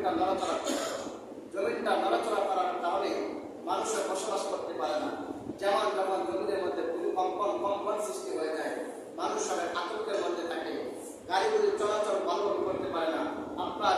জমিনটা নড়াচড়া করে। জমিনটা নড়াচড়া করার কারণে মানুষের বসবাস করতে পারে না। যেমন যখন জমিনের মধ্যে কম্পন সৃষ্টি হয়ে যায়, মানুষ সবাই আতঙ্কের মধ্যে থাকে, গাড়িগুলি চলাচল ভালোভাবে করতে পারে না। আপনার